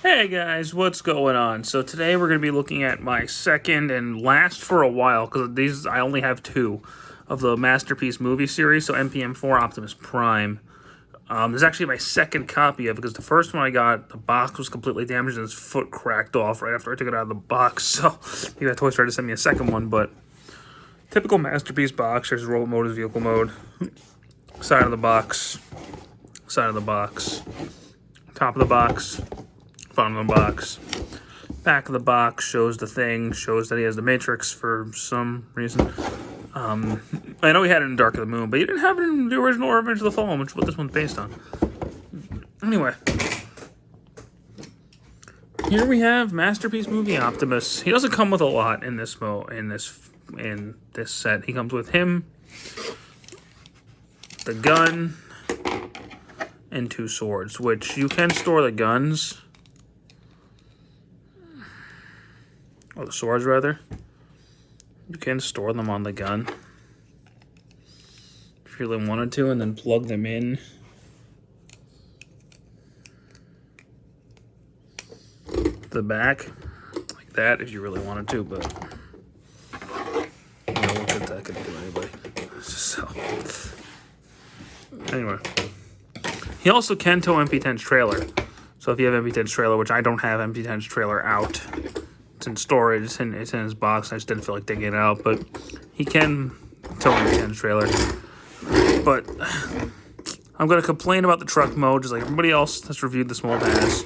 Hey guys, what's going on? So today we're going to be looking at my second and last for a while, because I only have two of the Masterpiece movie series, so MPM-4 Optimus Prime. There's actually my second copy of it, because the first one I got, the box was completely damaged and his foot cracked off right after I took it out of the box, so you got Toys tried to send me a second one, but typical Masterpiece box. There's robot mode, there's vehicle mode, side of the box, top of the box, bottom of the box. Back of the box shows the thing, shows that he has the Matrix for some reason. I know he had it in Dark of the Moon, but he didn't have it in the original Revenge of the Fallen, which is what this one's based on. Anyway, here we have Masterpiece movie Optimus. He doesn't come with a lot in this set. He comes with him, the gun, and two swords, which you can store the guns. Or the swords, rather. You can store them on the gun if you really wanted to, and then plug them in. The back, like that, if you really wanted to, but you know, what good that could do anybody. So, anyway. He also can tow MP10's trailer. So if you have MP10's trailer, which I don't have MP10's trailer out, it's in storage, it's in his box, I just didn't feel like digging it out, but he can tow MP10's trailer. But I'm going to complain about the truck mode, just like everybody else that's reviewed this mold has.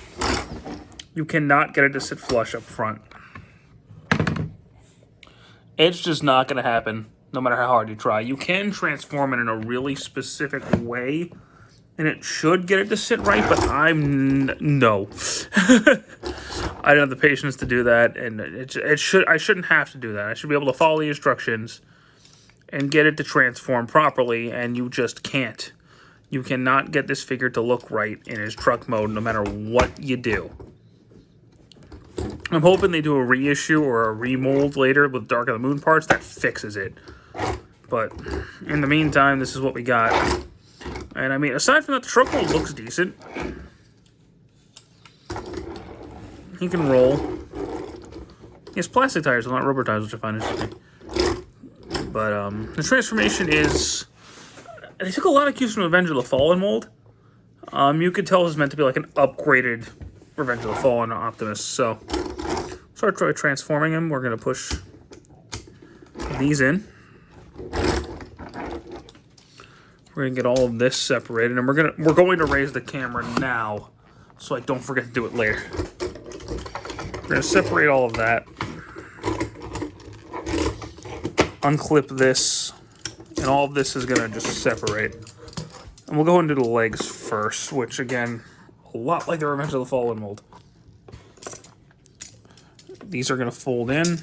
You cannot get it to sit flush up front. It's just not going to happen, no matter how hard you try. You can transform it in a really specific way, and it should get it to sit right, but no. I don't have the patience to do that, and I shouldn't have to do that. I should be able to follow the instructions and get it to transform properly, and you just can't. You cannot get this figure to look right in his truck mode, no matter what you do. I'm hoping they do a reissue or a remold later with Dark of the Moon parts that fixes it. But in the meantime, this is what we got. And I mean, aside from that, the truck mold looks decent. He can roll. He has plastic tires, not rubber tires, which I find interesting. But the transformation is... They took a lot of cues from Revenge of the Fallen mold. You could tell this is meant to be like an upgraded Revenge of the Fallen Optimus. So, start transforming him. We're going to push these in. We're going to get all of this separated, and we're going to raise the camera now, so I don't forget to do it later. We're going to separate all of that. Unclip this, and all of this is going to just separate. And we'll go into the legs first, which, again, a lot like the Revenge of the Fallen mold. These are going to fold in,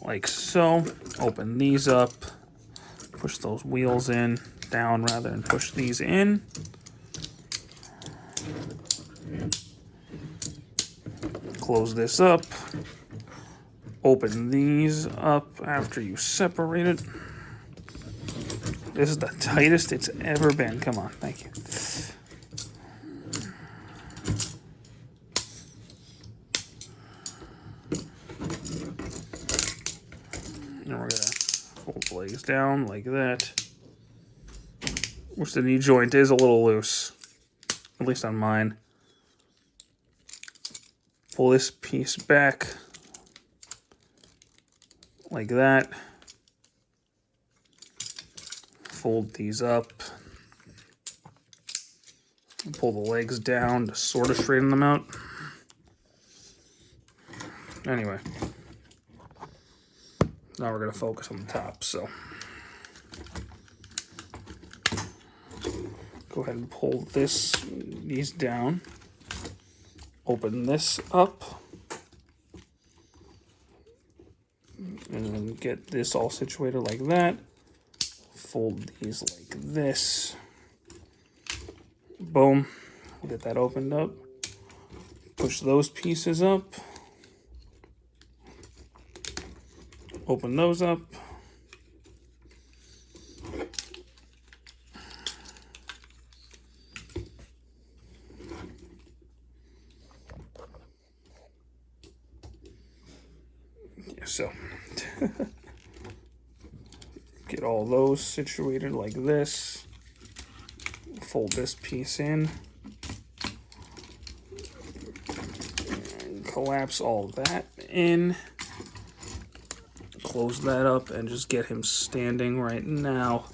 like so. Open these up. Push those wheels in, down rather, and push these in. Close this up. Open these up after you separate it. This is the tightest it's ever been. Come on, thank you. And we're gonna fold the legs down like that. Which the knee joint is a little loose, at least on mine. Pull this piece back like that. Fold these up. Pull the legs down to sort of straighten them out. Anyway. Now we're going to focus on the top, so. Go ahead and pull these down. Open this up. And then get this all situated like that. Fold these like this. Boom. We'll get that opened up. Push those pieces up. Open those up. So get all those situated like this. Fold this piece in. And collapse all that in. Close that up and just get him standing right now.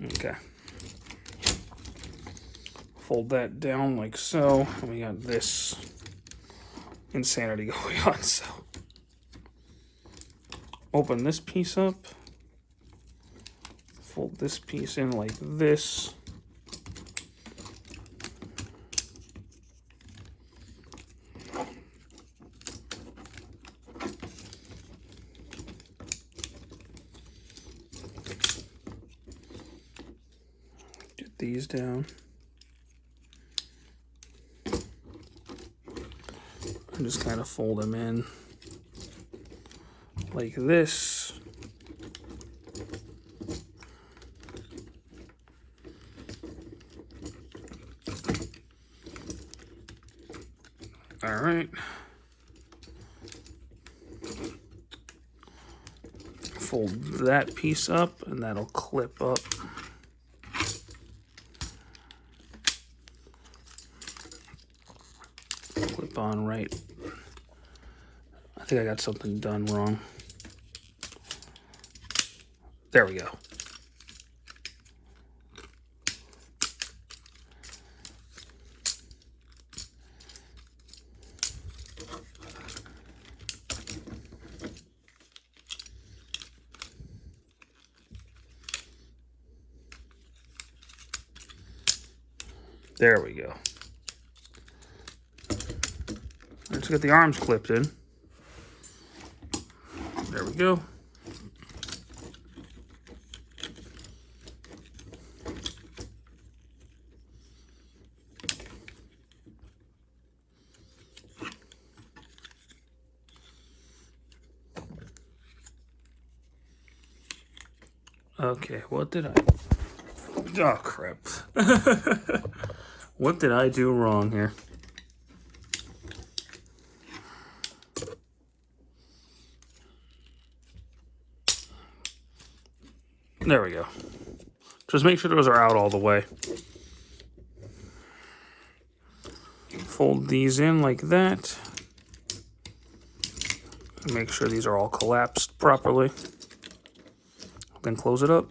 Okay. Fold that down like so. And we got this insanity going on. So open this piece up. Fold this piece in like this. Get these down. And just kind of fold them in like this. All right. Fold that piece up and that'll clip up. Clip on right. I think I got something done wrong. There we go. There we go. Let's get the arms clipped in. There we go. Okay, what did I... Oh, crap. What did I do wrong here? There we go. Just make sure those are out all the way. Fold these in like that. Make sure these are all collapsed properly. Then close it up.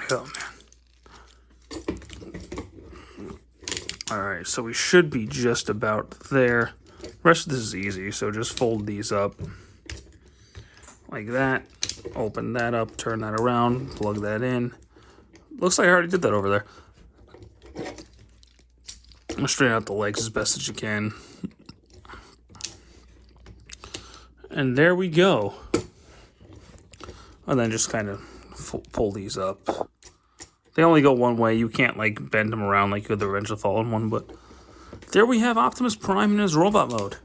Oh, man. Alright, so we should be just about there. The rest of this is easy, so just fold these up like that. Open that up, turn that around, plug that in. Looks like I already did that over there. Straighten out the legs as best as you can. And there we go. And then just kind of pull these up. They only go one way. You can't like bend them around like you had the Revenge of the Fallen one, but there we have Optimus Prime in his robot mode.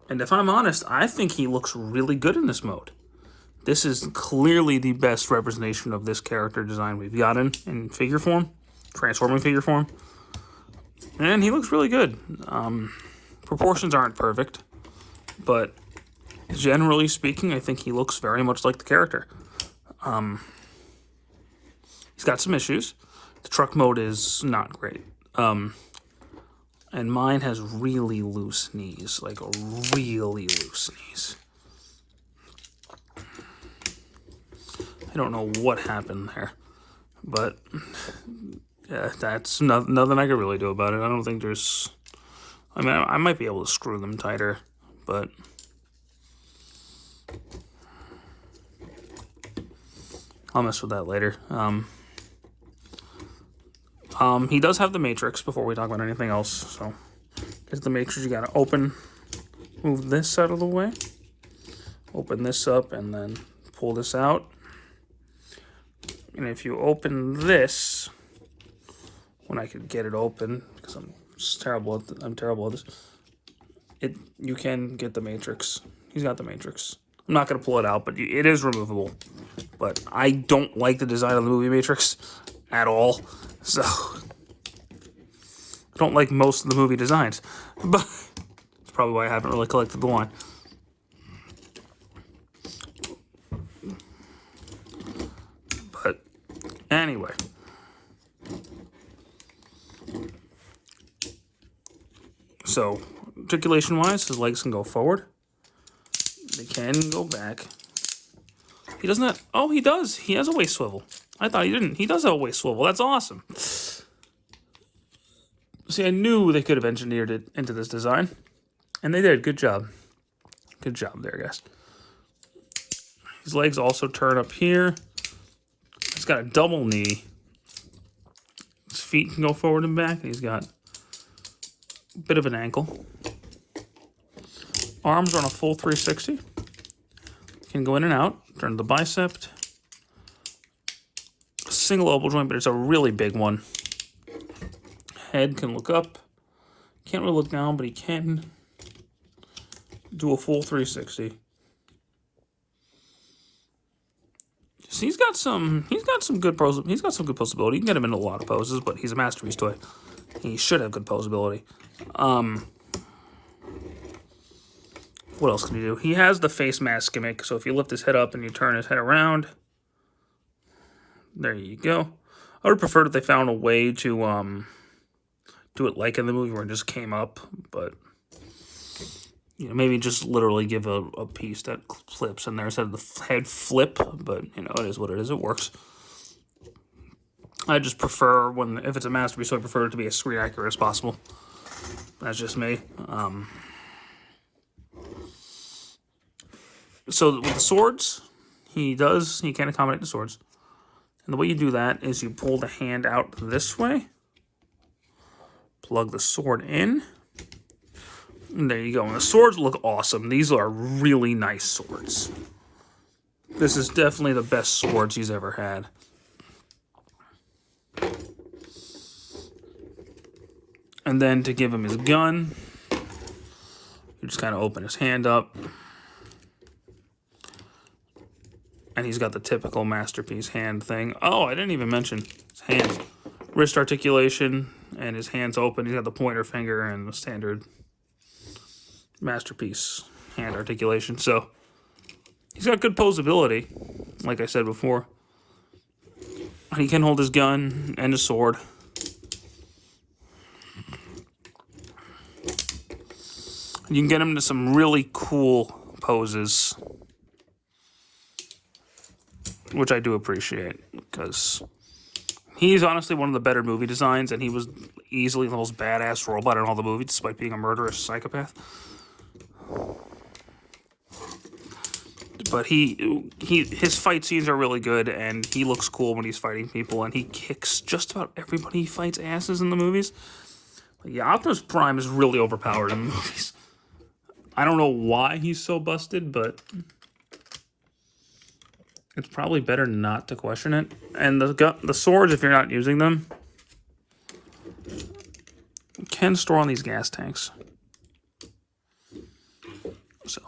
And if I'm honest, I think he looks really good in this mode. This is clearly the best representation of this character design we've gotten in figure form, transforming figure form. And he looks really good. Proportions aren't perfect, but generally speaking, I think he looks very much like the character. He's got some issues. The truck mode is not great. And mine has really loose knees, like really loose knees. I don't know what happened there, but yeah, that's nothing I could really do about it. I don't think there's... I mean, I might be able to screw them tighter, but... I'll mess with that later. He does have the matrix before we talk about anything else, so... Here's the matrix. You gotta move this out of the way. Open this up and then pull this out. And if you open this, when I could get it open, because I'm terrible at this. You can get the Matrix. He's got the Matrix. I'm not gonna pull it out, but it is removable. But I don't like the design of the movie Matrix at all. So I don't like most of the movie designs. But it's probably why I haven't really collected the line. But anyway. So, articulation-wise, his legs can go forward. They can go back. He doesn't have... Oh, he does. He has a waist swivel. I thought he didn't. He does have a waist swivel. That's awesome. See, I knew they could have engineered it into this design. And they did. Good job. Good job there, guys. His legs also turn up here. He's got a double knee. His feet can go forward and back. He's got a bit of an ankle. Arms are on a full 360. Can go in and out. Turn the bicep. A single elbow joint, but it's a really big one. Head can look up. Can't really look down, but he can do a full 360. So he's got some good pose. He's got some good posability. You can get him into a lot of poses, but he's a masterpiece toy. He should have good posability. What else can he do? He has the face mask gimmick, so if you lift his head up and you turn his head around, there you go. I would prefer that they found a way to do it like in the movie where it just came up, but maybe just literally give a piece that flips in there instead of the head flip, but it is what it is. It works. I just prefer if it's a masterpiece, so I prefer it to be as screen accurate as possible. That's just me. So with the swords, he can accommodate the swords. And the way you do that is you pull the hand out this way, plug the sword in, and there you go. And the swords look awesome. These are really nice swords. This is definitely the best swords he's ever had. And then to give him his gun, you just kind of open his hand up. And he's got the typical masterpiece hand thing. Oh, I didn't even mention his hands. Wrist articulation, and his hands open. He's got the pointer finger and the standard masterpiece hand articulation. So he's got good posability, like I said before. And he can hold his gun and his sword. You can get him to some really cool poses, which I do appreciate, because he's honestly one of the better movie designs, and he was easily the most badass robot in all the movies, despite being a murderous psychopath. But his fight scenes are really good, and he looks cool when he's fighting people, and he kicks just about everybody he fights asses in the movies. But yeah, Optimus Prime is really overpowered in the movies. I don't know why he's so busted, but it's probably better not to question it. And the swords, if you're not using them, can store on these gas tanks. So,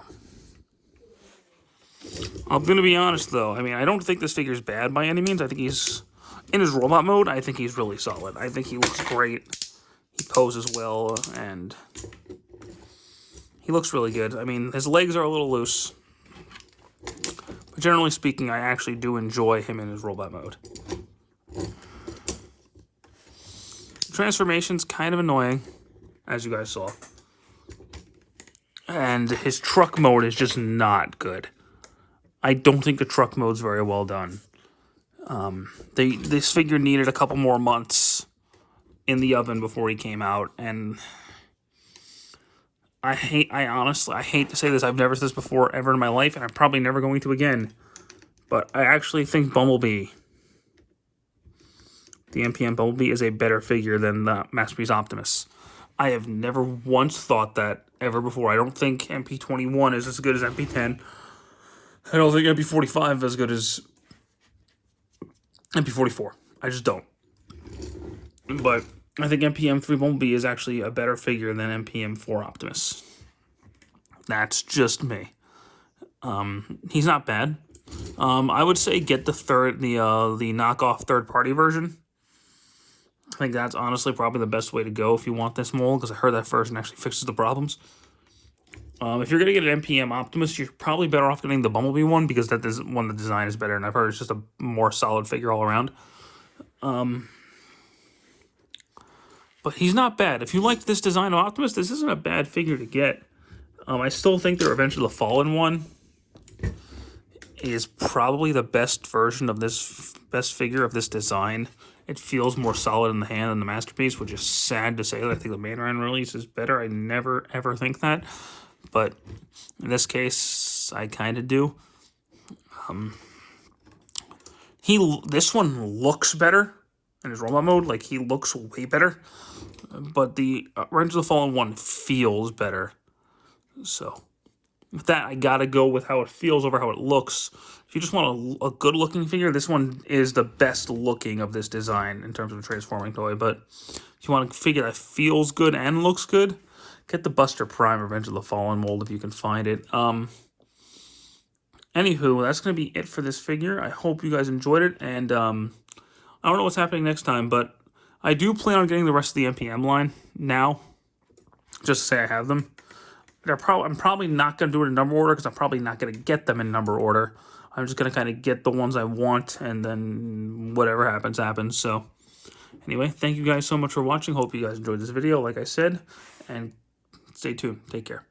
I'm going to be honest, though. I mean, I don't think this figure's bad by any means. I think he's, in his robot mode, I think he's really solid. I think he looks great. He poses well, and he looks really good. I mean, his legs are a little loose. But generally speaking, I actually do enjoy him in his robot mode. Transformation's kind of annoying, as you guys saw. And his truck mode is just not good. I don't think the truck mode's very well done. This figure needed a couple more months in the oven before he came out, and I honestly hate to say this. I've never said this before ever in my life, and I'm probably never going to again. But I actually think Bumblebee, the MPM Bumblebee, is a better figure than the Masterpiece Optimus. I have never once thought that ever before. I don't think MP-21 is as good as MP-10. I don't think MP-45 is as good as MP-44. I just don't. But I think MPM-3 Bumblebee is actually a better figure than MPM-4 Optimus. That's just me. He's not bad. I would say get the knockoff third-party version. I think that's honestly probably the best way to go if you want this mold, because I heard that version actually fixes the problems. If you're going to get an MPM Optimus, you're probably better off getting the Bumblebee one, because that is one, the design is better, and I've heard it's just a more solid figure all around. But he's not bad. If you like this design of Optimus, this isn't a bad figure to get. I still think the Revenge of the Fallen one is probably the best version of this, best figure of this design. It feels more solid in the hand than the Masterpiece, which is sad to say. I think the mainline release is better. I never, ever think that. But in this case, I kind of do. This one looks better in his robot mode. Like, he looks way better. But the Revenge of the Fallen one feels better. So, with that, I gotta go with how it feels over how it looks. If you just want a good-looking figure, this one is the best looking of this design in terms of a transforming toy. But if you want a figure that feels good and looks good, get the Buster Prime Revenge of the Fallen mold if you can find it. Anywho, that's going to be it for this figure. I hope you guys enjoyed it, and I don't know what's happening next time, but I do plan on getting the rest of the MPM line now, just to say I have them. I'm probably not going to do it in number order, because I'm probably not going to get them in number order. I'm just going to kind of get the ones I want, and then whatever happens, happens. So, anyway, thank you guys so much for watching. Hope you guys enjoyed this video, like I said, and stay tuned. Take care.